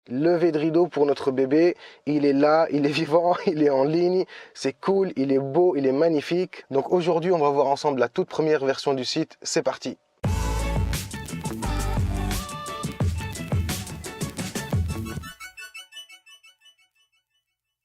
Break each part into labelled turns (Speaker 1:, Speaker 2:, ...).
Speaker 1: Levée de rideau pour notre bébé, il est là, il est vivant, il est en ligne, c'est cool, il est beau, il est magnifique. Donc aujourd'hui, on va voir ensemble la toute première version du site, c'est parti.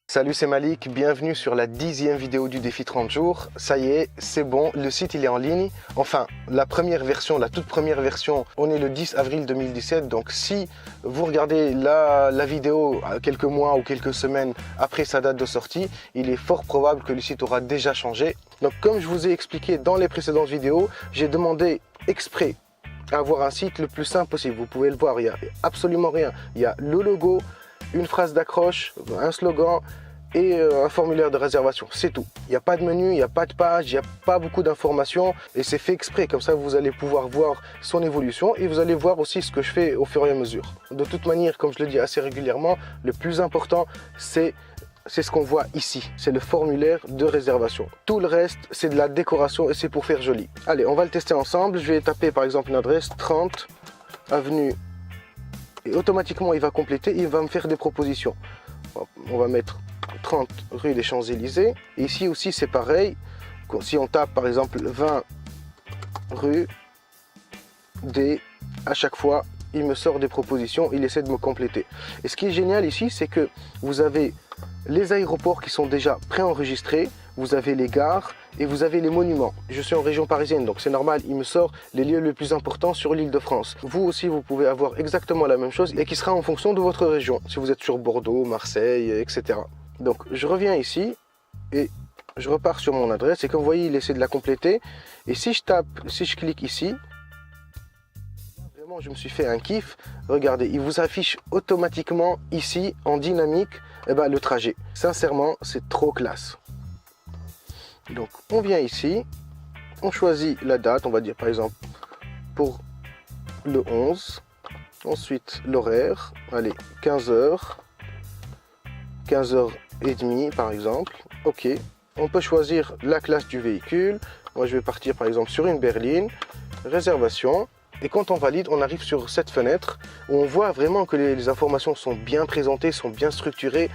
Speaker 1: Salut, c'est Malik, bienvenue sur la 10e vidéo du défi 30 jours. Ça y est, c'est bon, le site il est en ligne. Enfin, la première version, la toute première version, on est le 10 avril 2017. Donc si vous regardez la vidéo quelques mois ou quelques semaines après sa date de sortie, il est fort probable que le site aura déjà changé. Donc comme je vous ai expliqué dans les précédentes vidéos, j'ai demandé exprès à avoir un site le plus simple possible. Vous pouvez le voir, il n'y a absolument rien. Il y a le logo, une phrase d'accroche, un slogan et un formulaire de réservation, c'est tout. Il n'y a pas de menu, il n'y a pas de page, il n'y a pas beaucoup d'informations et c'est fait exprès, comme ça vous allez pouvoir voir son évolution et vous allez voir aussi ce que je fais au fur et à mesure. De toute manière, comme je le dis assez régulièrement, le plus important c'est ce qu'on voit ici, c'est le formulaire de réservation. Tout le reste, c'est de la décoration et c'est pour faire joli. Allez, on va le tester ensemble. Je vais taper par exemple une adresse 30 avenue et automatiquement il va compléter, il va me faire des propositions. On va mettre 30 rue des Champs-Élysées. Et ici aussi c'est pareil. Si on tape par exemple 20 rue des, à chaque fois il me sort des propositions, il essaie de me compléter. Et ce qui est génial ici, c'est que vous avez les aéroports qui sont déjà préenregistrés, vous avez les gares et vous avez les monuments. Je suis en région parisienne, donc c'est normal, il me sort les lieux les plus importants sur l'île de France. Vous aussi, vous pouvez avoir exactement la même chose et qui sera en fonction de votre région, si vous êtes sur Bordeaux, Marseille, etc. Donc je reviens ici et je repars sur mon adresse et comme vous voyez, il essaie de la compléter. Et si je clique ici, vraiment je me suis fait un kiff. Regardez, il vous affiche automatiquement ici en dynamique le trajet. Sincèrement, c'est trop classe. Donc on vient ici, on choisit la date, on va dire par exemple pour le 11, ensuite l'horaire, allez 15h, 15h30 par exemple, ok. On peut choisir la classe du véhicule, moi je vais partir par exemple sur une berline, réservation. Et quand on valide, on arrive sur cette fenêtre où on voit vraiment que les informations sont bien présentées, sont bien structurées.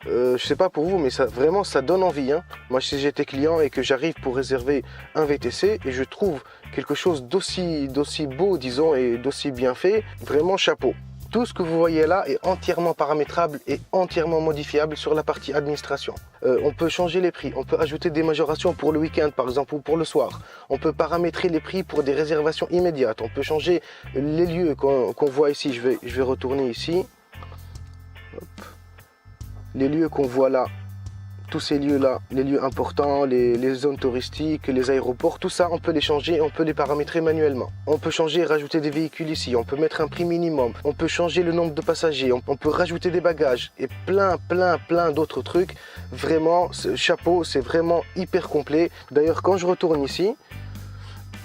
Speaker 1: Je ne sais pas pour vous, mais vraiment ça donne envie. Hein. Moi, si j'étais client et que j'arrive pour réserver un VTC et je trouve quelque chose d'aussi beau, disons, et d'aussi bien fait, vraiment chapeau. Tout ce que vous voyez là est entièrement paramétrable et entièrement modifiable sur la partie administration. On peut changer les prix, on peut ajouter des majorations pour le week-end par exemple ou pour le soir. On peut paramétrer les prix pour des réservations immédiates. On peut changer les lieux qu'on voit ici. Je vais retourner ici. Hop. Les lieux qu'on voit là, tous ces lieux-là, les lieux importants, les zones touristiques, les aéroports, tout ça, on peut les changer, on peut les paramétrer manuellement. On peut changer et rajouter des véhicules ici, on peut mettre un prix minimum, on peut changer le nombre de passagers, on peut rajouter des bagages et plein d'autres trucs. Vraiment, chapeau, c'est vraiment hyper complet. D'ailleurs, quand je retourne ici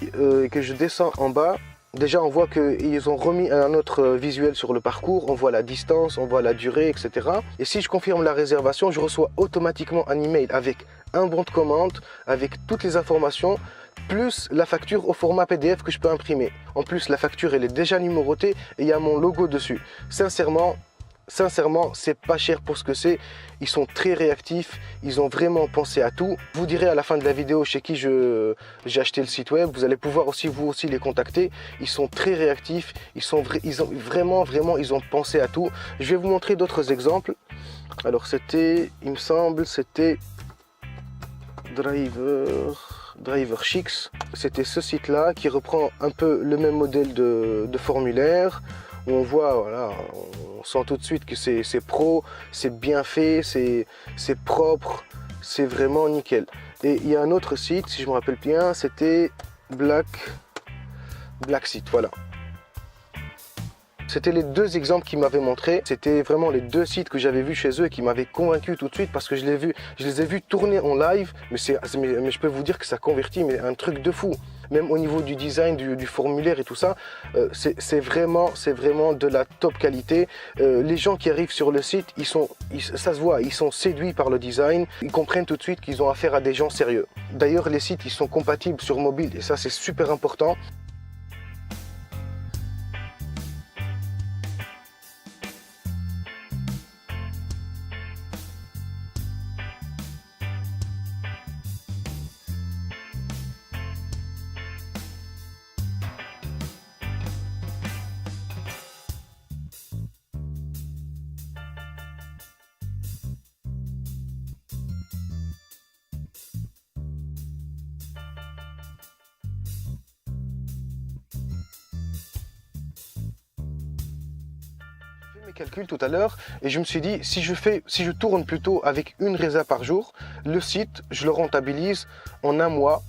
Speaker 1: et que je descends en bas, déjà, on voit qu'ils ont remis un autre visuel sur le parcours, on voit la distance, on voit la durée, etc. Et si je confirme la réservation, je reçois automatiquement un email avec un bon de commande, avec toutes les informations, plus la facture au format PDF que je peux imprimer. En plus, la facture, elle est déjà numérotée et il y a mon logo dessus. Sincèrement, c'est pas cher pour ce que c'est. Ils sont très réactifs, ils ont vraiment pensé à tout. Je vous dirai à la fin de la vidéo chez qui j'ai acheté le site web. Vous allez pouvoir vous aussi les contacter. Ils sont très réactifs, ils ont vraiment ils ont pensé à tout. Je vais vous montrer d'autres exemples. Alors c'était, il me semble, c'était Driver Chicks. C'était ce site-là qui reprend un peu le même modèle de formulaire. Où on voit, voilà, on sent tout de suite que c'est pro, c'est bien fait, c'est propre, c'est vraiment nickel. Et il y a un autre site, si je me rappelle bien, c'était Black Site, voilà. C'était les deux exemples qu'ils m'avaient montré. C'était vraiment les deux sites que j'avais vus chez eux et qui m'avaient convaincu tout de suite parce que je les ai vus tourner en live. Mais je peux vous dire que ça convertit, mais un truc de fou. Même au niveau du design, du formulaire et tout ça, c'est vraiment de la top qualité. Les gens qui arrivent sur le site, ça se voit, ils sont séduits par le design. Ils comprennent tout de suite qu'ils ont affaire à des gens sérieux. D'ailleurs, les sites, ils sont compatibles sur mobile et ça, c'est super important. mes calculs tout à l'heure et je me suis dit, si je tourne plutôt avec une résa par jour, le site, je le rentabilise en un mois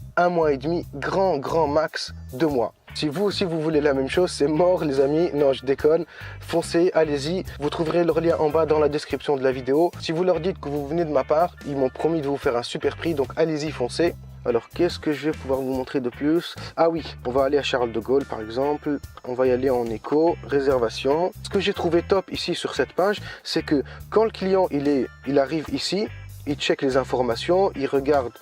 Speaker 1: et demi, grand max 2 mois. Si vous aussi vous voulez la même chose, c'est mort les amis, non je déconne, foncez, allez-y, vous trouverez leur lien en bas dans la description de la vidéo. Si vous leur dites que vous venez de ma part, ils m'ont promis de vous faire un super prix, donc allez-y, foncez. Alors qu'est-ce que je vais pouvoir vous montrer de plus? Ah oui, on va aller à Charles de Gaulle par exemple, on va y aller en éco, réservation. Ce que j'ai trouvé top ici sur cette page, c'est que quand le client il arrive ici, il check les informations, il regarde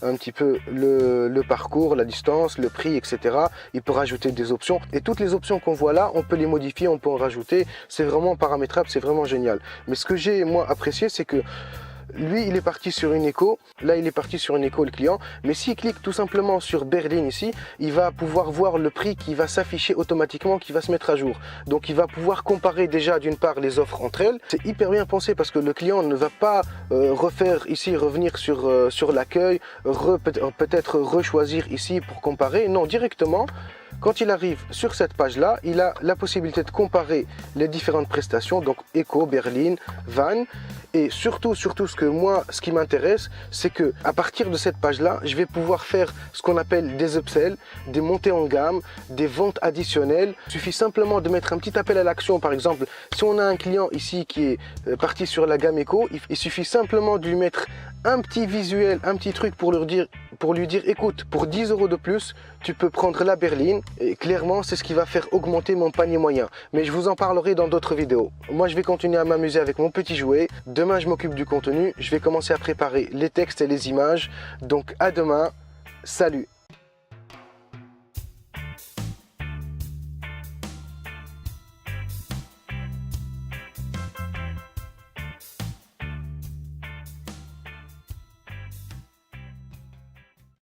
Speaker 1: un petit peu le parcours, la distance, le prix, etc. Il peut rajouter des options et toutes les options qu'on voit là, on peut les modifier, on peut en rajouter. C'est vraiment paramétrable, c'est vraiment génial. Mais ce que j'ai moi apprécié, c'est que lui, il est parti sur une éco. Là, il est parti sur une éco, le client. Mais s'il clique tout simplement sur Berlin ici, il va pouvoir voir le prix qui va s'afficher automatiquement, qui va se mettre à jour. Donc, il va pouvoir comparer déjà d'une part les offres entre elles. C'est hyper bien pensé parce que le client ne va pas revenir sur l'accueil, peut-être rechoisir ici pour comparer. Non, directement. Quand il arrive sur cette page-là, il a la possibilité de comparer les différentes prestations, donc Eco, Berlin, Van. Et surtout, ce qui m'intéresse, c'est que à partir de cette page-là, je vais pouvoir faire ce qu'on appelle des upsells, des montées en gamme, des ventes additionnelles. Il suffit simplement de mettre un petit appel à l'action. Par exemple, si on a un client ici qui est parti sur la gamme Eco, il suffit simplement de lui mettre un petit visuel, un petit truc pour lui dire, écoute, pour 10 € de plus, tu peux prendre la berline. Et clairement, c'est ce qui va faire augmenter mon panier moyen. Mais je vous en parlerai dans d'autres vidéos. Moi, je vais continuer à m'amuser avec mon petit jouet. Demain, je m'occupe du contenu. Je vais commencer à préparer les textes et les images. Donc, à demain. Salut!